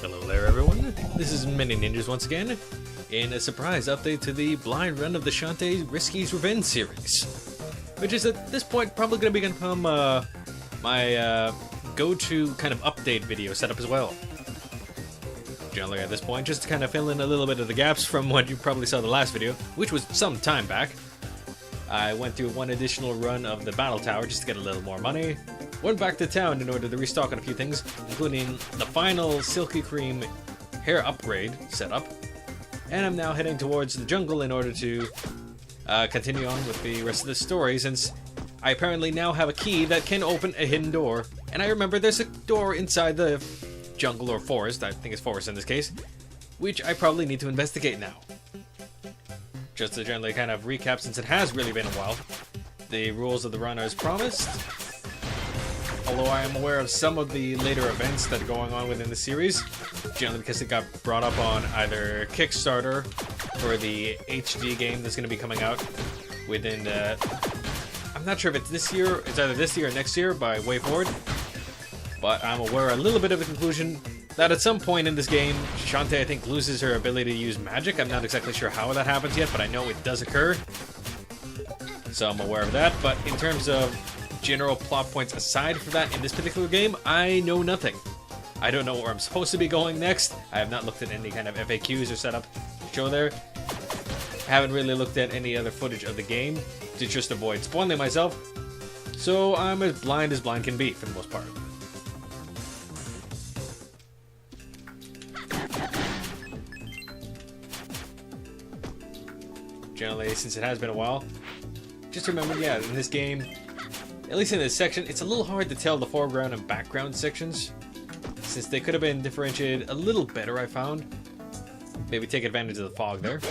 Hello there everyone, this is ManyNinjas once again, in a surprise update to the blind run of the Shantae Risky's Revenge series. Which is at this point probably going to become my go-to kind of update video setup as well. Generally at this point, just to kind of fill in a little bit of the gaps from what you probably saw the last video, which was some time back. I went through one additional run of the Battle Tower just to get a little more money. Went back to town in order to restock on a few things, including the final Silky Cream hair upgrade setup. And I'm now heading towards the jungle in order to continue on with the rest of the story, since I apparently now have a key that can open a hidden door. And I remember there's a door inside the jungle or forest, I think it's forest in this case, which I probably need to investigate now. Just to generally kind of recap, since it has really been a while, the rules of the run are as promised. Although I am aware of some of the later events that are going on within the series, generally because it got brought up on either Kickstarter for the HD game that's going to be coming out within, I'm not sure if it's this year, it's either this year or next year by WayForward, but I'm aware a little bit of the conclusion that at some point in this game, Shantae, I think, loses her ability to use magic. I'm not exactly sure how that happens yet, but I know it does occur, so I'm aware of that. But in terms of general plot points aside from that in this particular game, I know nothing. I don't know where I'm supposed to be going next. I have not looked at any kind of FAQs or setup to show there. I haven't really looked at any other footage of the game to just avoid spoiling myself. So I'm as blind can be for the most part. Generally, since it has been a while, just remember, yeah, in this game, at least in this section, it's a little hard to tell the foreground and background sections, since they could have been differentiated a little better, I found. Maybe take advantage of the fog there.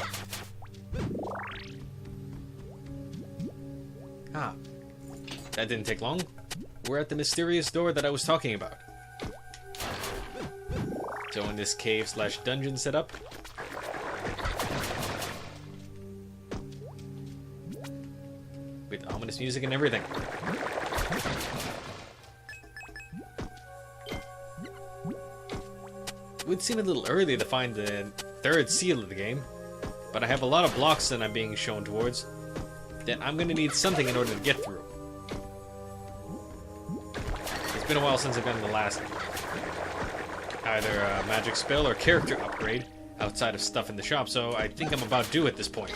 Ah, that didn't take long. We're at the mysterious door that I was talking about. So in this cave/dungeon setup, with ominous music and everything. It would seem a little early to find the third seal of the game, but I have a lot of blocks that I'm being shown towards that I'm going to need something in order to get through. It's been a while since I've done the last either a magic spell or character upgrade outside of stuff in the shop, so I think I'm about due at this point.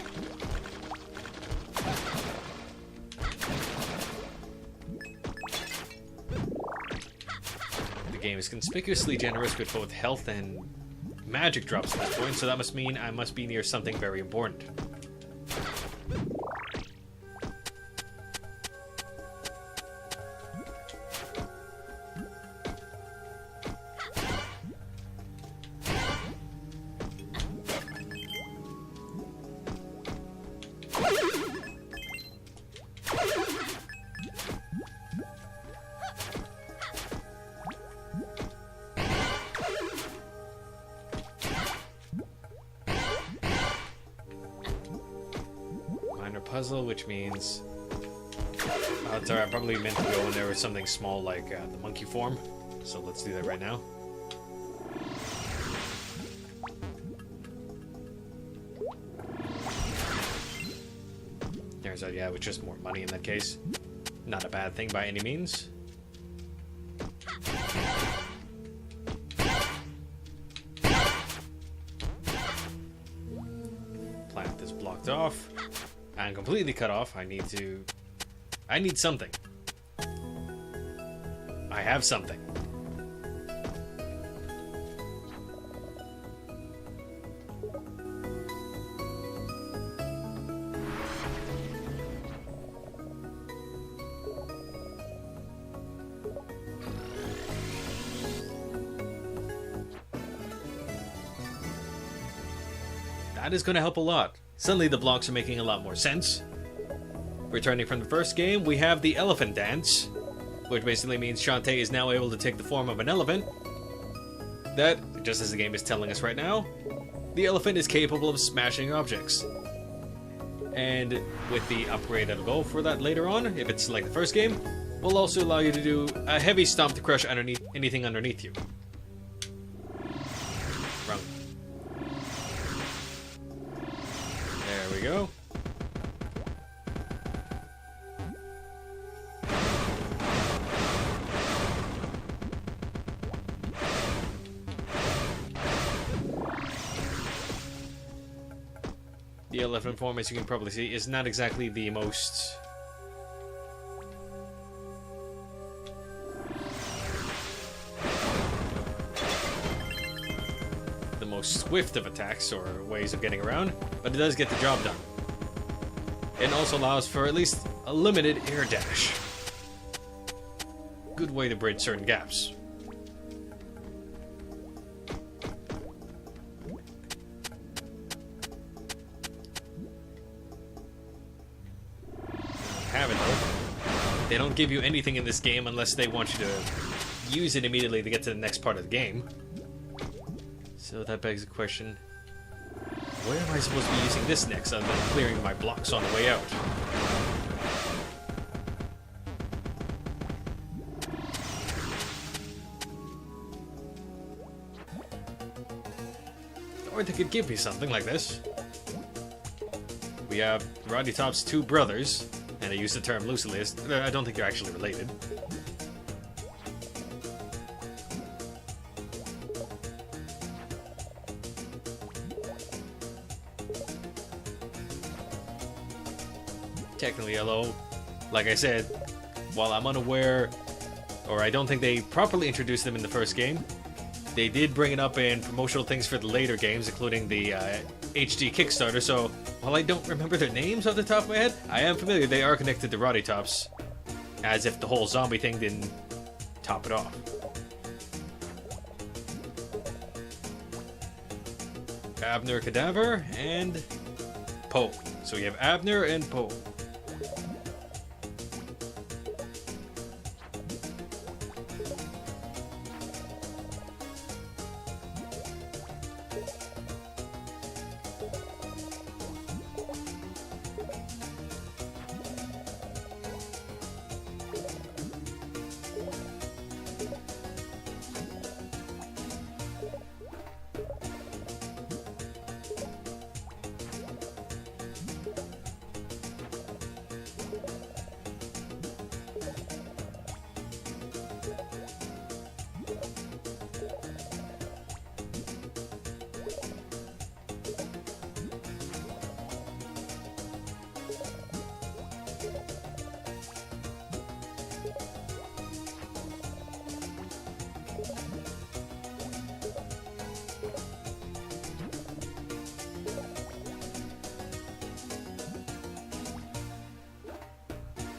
The game is conspicuously generous with both health and magic drops at this point, so that must mean I must be near something very important. Puzzle, which means it's alright, I probably meant to go in there with something small like the monkey form, so let's do that right now. Turns out, yeah, with just more money in that case, not a bad thing by any means. Plant is blocked off. I'm completely cut off. I need something. I have something. That is going to help a lot. Suddenly the blocks are making a lot more sense. Returning from the first game, we have the elephant dance, which basically means Shantae is now able to take the form of an elephant. That, just as the game is telling us right now, the elephant is capable of smashing objects. And with the upgrade that'll go for that later on, if it's like the first game, will also allow you to do a heavy stomp to crush anything underneath you. sprung. There we go. The elephant form, as you can probably see, is not exactly the most... swift of attacks or ways of getting around, but it does get the job done. It also allows for at least a limited air dash. Good way to bridge certain gaps. Have it though. They don't give you anything in this game unless they want you to use it immediately to get to the next part of the game. So that begs the question, where am I supposed to be using this next other than clearing my blocks on the way out? Or they could give me something like this. We have Roddy Top's two brothers, and I use the term loosely as I don't think they're actually related. Technically, although, like I said, while I'm unaware, or I don't think they properly introduced them in the first game, they did bring it up in promotional things for the later games, including the HD Kickstarter, so while I don't remember their names off the top of my head, I am familiar they are connected to Roddy Tops, as if the whole zombie thing didn't top it off. Abner Cadaver and Poe. So we have Abner and Poe.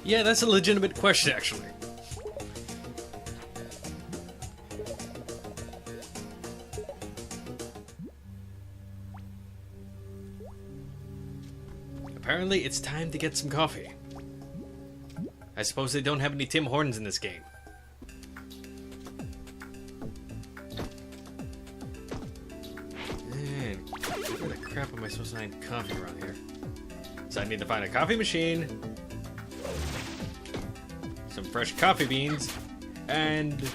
Yeah, that's a legitimate question, actually. Apparently, it's time to get some coffee. I suppose they don't have any Tim Hortons in this game. Man, where the crap am I supposed to find coffee around here? So I need to find a coffee machine, some fresh coffee beans, and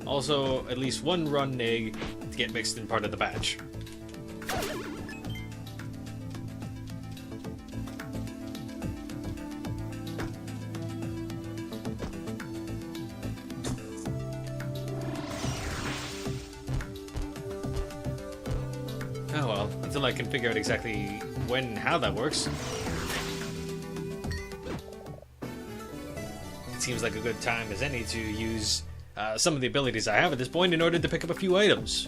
also at least one run egg to get mixed in part of the batch. Oh well, until I can figure out exactly when and how that works. It seems like a good time as any to use some of the abilities I have at this point in order to pick up a few items.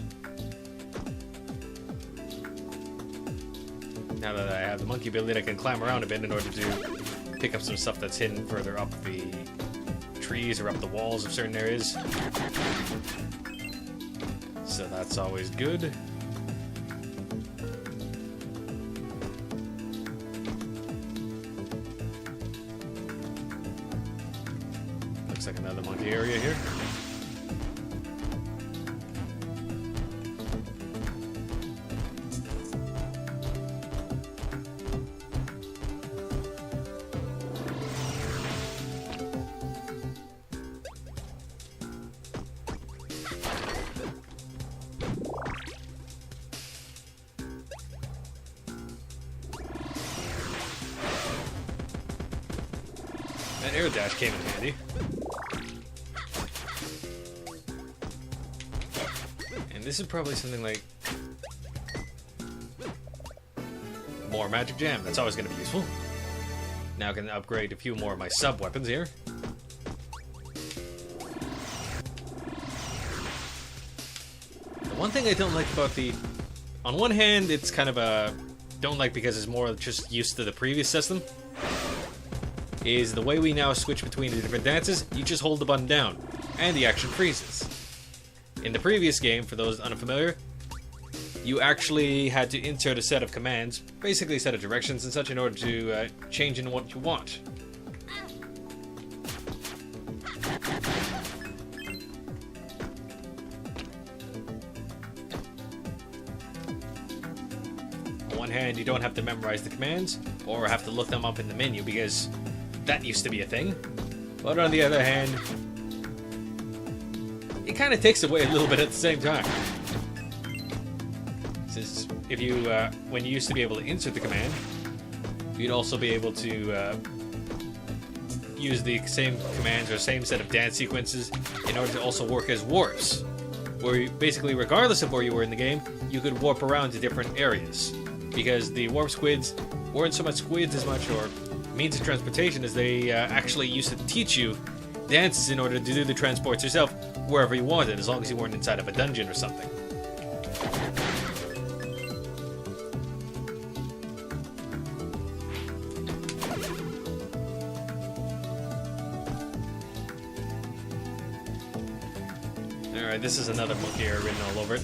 Now that I have the monkey ability, I can climb around a bit in order to pick up some stuff that's hidden further up the trees or up the walls of certain areas. So that's always good. Looks like another monkey area here. air dash came in handy. And this is probably something like more magic jam. That's always going to be useful. Now I can upgrade a few more of my sub weapons here. The one thing I don't like about the... On one hand, it's kind of a... Don't like because it's more just used to the previous system. Is the way we now switch between the different dances, you just hold the button down, and the action freezes. In the previous game, for those unfamiliar, you actually had to insert a set of commands, basically a set of directions and such, in order to change in what you want. On one hand, you don't have to memorize the commands, or have to look them up in the menu, because that used to be a thing. But on the other hand, it kind of takes away a little bit at the same time. Since if you, when you used to be able to insert the command, you'd also be able to use the same commands or same set of dance sequences in order to also work as warps. Where you, basically, regardless of where you were in the game, you could warp around to different areas. Because the warp squids weren't so much squids as much, or means of transportation, as they actually used to teach you dances in order to do the transports yourself wherever you wanted, as long as you weren't inside of a dungeon or something. Alright, this is another monkey error written all over it.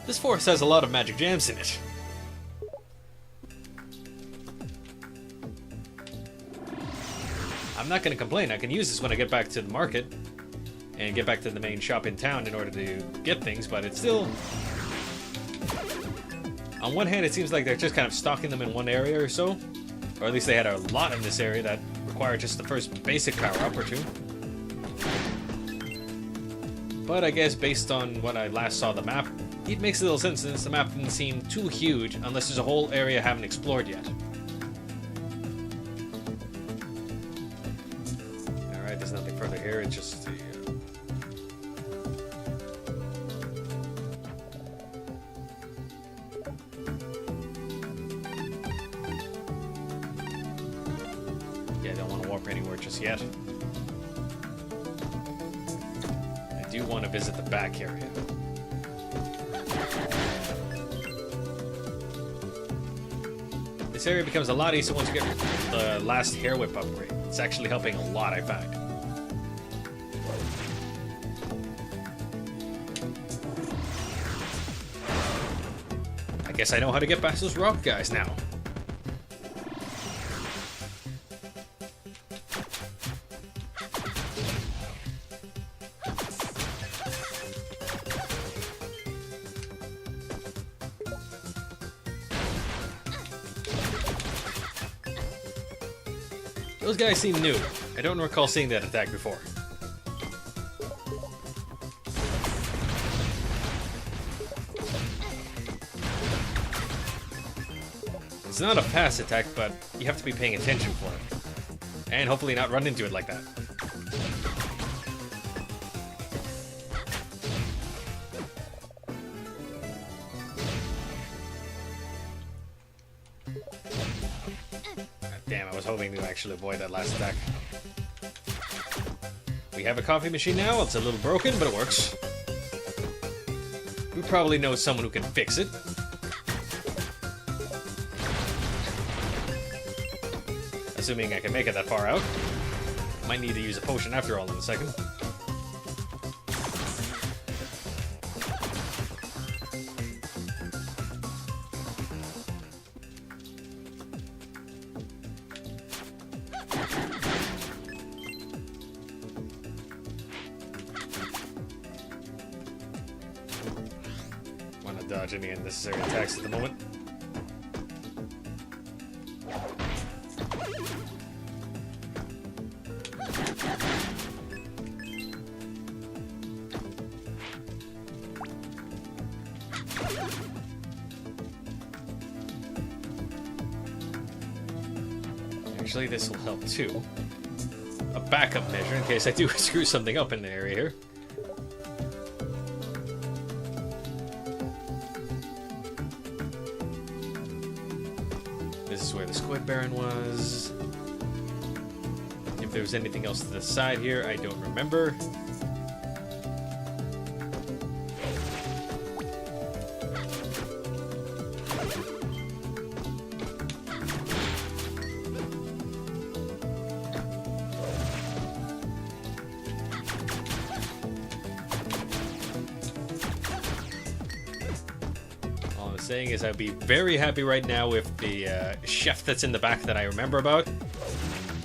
This forest has a lot of magic jams in it. I'm not going to complain. I can use this when I get back to the market and get back to the main shop in town in order to get things, but it's still... On one hand, it seems like they're just kind of stocking them in one area or so, or at least they had a lot in this area that required just the first basic power-up or two. But I guess based on what I last saw the map, it makes a little sense since the map didn't seem too huge unless there's a whole area I haven't explored yet. Alright, there's nothing further here, it's just the... Yeah, I don't want to warp anywhere just yet. I do want to visit the back area. This area becomes a lot easier once you get the last hair whip upgrade. It's actually helping a lot, I find. I guess I know how to get past those rock guys now. Those guys seem new. I don't recall seeing that attack before. It's not a fast attack, but you have to be paying attention for it. And hopefully not run into it like that. Damn, I was hoping to actually avoid that last attack. We have a coffee machine now. It's a little broken, but it works. We probably know someone who can fix it. Assuming I can make it that far out. Might need to use a potion after all in a second. Want to dodge any unnecessary attacks at the moment. Actually, this will help too. A backup measure in case I do screw something up in the area here. This is where the Squid Baron was. If there was anything else to the side here, I don't remember. Saying is I'd be very happy right now if the chef that's in the back that I remember about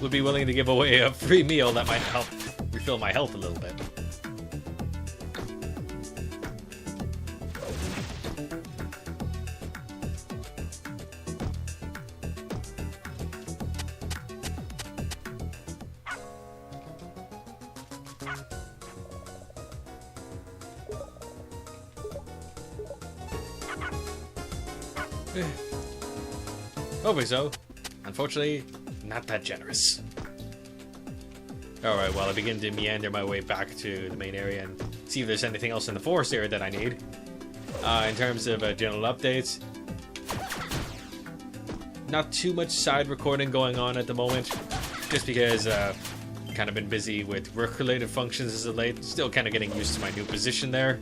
would be willing to give away a free meal that might help refill my health a little bit. Hopefully so. Unfortunately, not that generous. Alright, well, I begin to meander my way back to the main area and see if there's anything else in the forest area that I need. In terms of general updates, not too much side recording going on at the moment, just because kind of been busy with work-related functions as of late. Still kind of getting used to my new position there.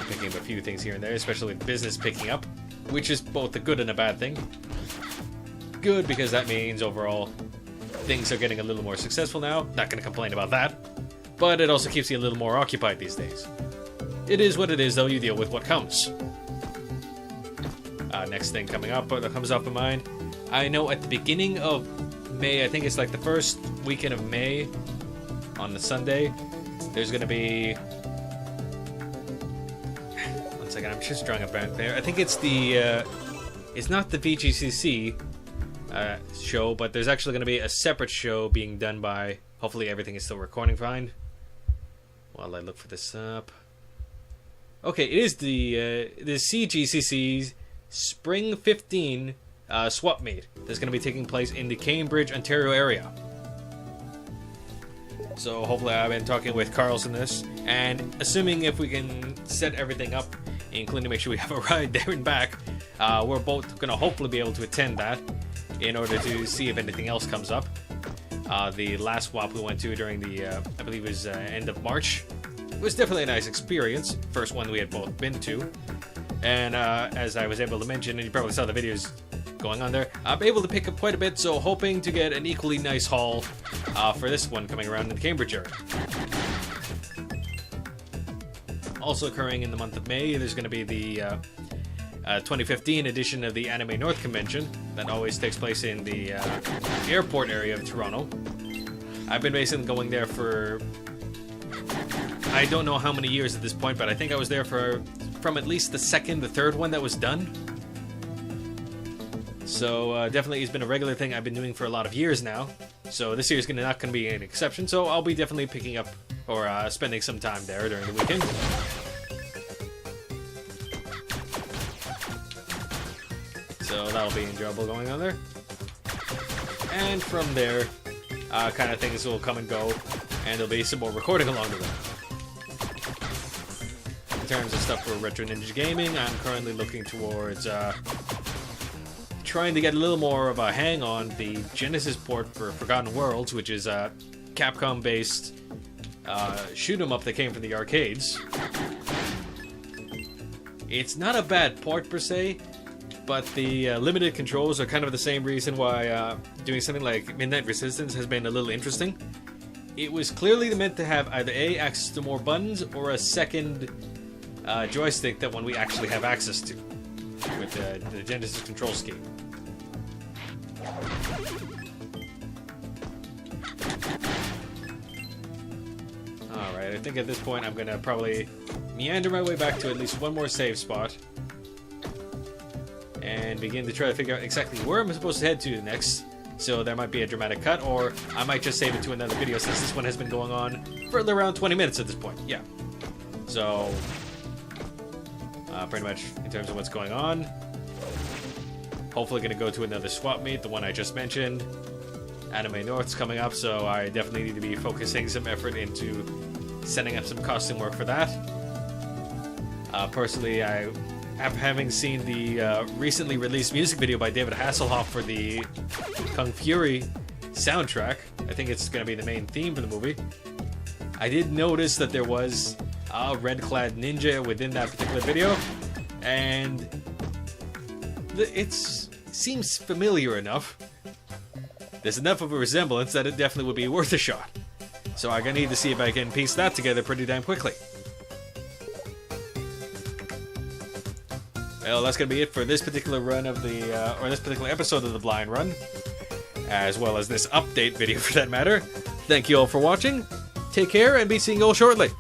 Picking up a few things here and there, especially with business picking up, which is both a good and a bad thing. Good because that means overall things are getting a little more successful now. Not going to complain about that. But it also keeps you a little more occupied these days. It is what it is, though. You deal with what comes. Next thing coming up that comes up in mind. I know at the beginning of May, I think it's like the first weekend of May, on the Sunday, there's going to be... One second, I'm just drawing a blank there. I think it's the... it's not the VGCC show, but there's actually going to be a separate show being done by... Hopefully everything is still recording fine. While I look for this up. Okay, it is the CGCC's Spring 15 swap meet that's going to be taking place in the Cambridge, Ontario area. So hopefully I've been talking with Carl's in this, and assuming if we can set everything up, including to make sure we have a ride there and back, we're both going to hopefully be able to attend that in order to see if anything else comes up. The last swap we went to during the, I believe it was end of March, was definitely a nice experience. First one we had both been to. And as I was able to mention, and you probably saw the videos going on there, I'm able to pick up quite a bit, so hoping to get an equally nice haul for this one coming around in the Cambridge area. Also occurring in the month of May, there's going to be the 2015 edition of the Anime North Convention that always takes place in the airport area of Toronto. I've been basically going there for... I don't know how many years at this point, but I think I was there from at least the second, the third one that was done. So definitely it's been a regular thing I've been doing for a lot of years now. So this year is not going to be an exception. So I'll be definitely picking up or spending some time there during the weekend. So that'll be enjoyable going on there. And from there, kind of things will come and go, and there'll be some more recording along the way. In terms of stuff for Retro Ninja Gaming, I'm currently looking towards trying to get a little more of a hang on the Genesis port for Forgotten Worlds, which is a Capcom-based shoot 'em up that came from the arcades. It's not a bad port per se, but the limited controls are kind of the same reason why doing something like Midnight Resistance has been a little interesting. It was clearly meant to have either A, access to more buttons, or a second joystick that one we actually have access to with the Genesis control scheme. Alright, I think at this point I'm going to probably meander my way back to at least one more save spot and begin to try to figure out exactly where I'm supposed to head to next. So there might be a dramatic cut, or I might just save it to another video since this one has been going on for around 20 minutes at this point. Yeah. So, pretty much in terms of what's going on. Hopefully going to go to another swap meet, the one I just mentioned. Anime North's coming up, so I definitely need to be focusing some effort into setting up some costume work for that. Personally, having seen the recently released music video by David Hasselhoff for the Kung Fury soundtrack, I think it's going to be the main theme for the movie. I did notice that there was a red-clad ninja within that particular video, and it seems familiar enough. There's enough of a resemblance that it definitely would be worth a shot. So I'm gonna need to see if I can piece that together pretty damn quickly. Well, that's gonna be it for this particular run of the, or this particular episode of the Blind Run, as well as this update video for that matter. Thank you all for watching. Take care and be seeing you all shortly.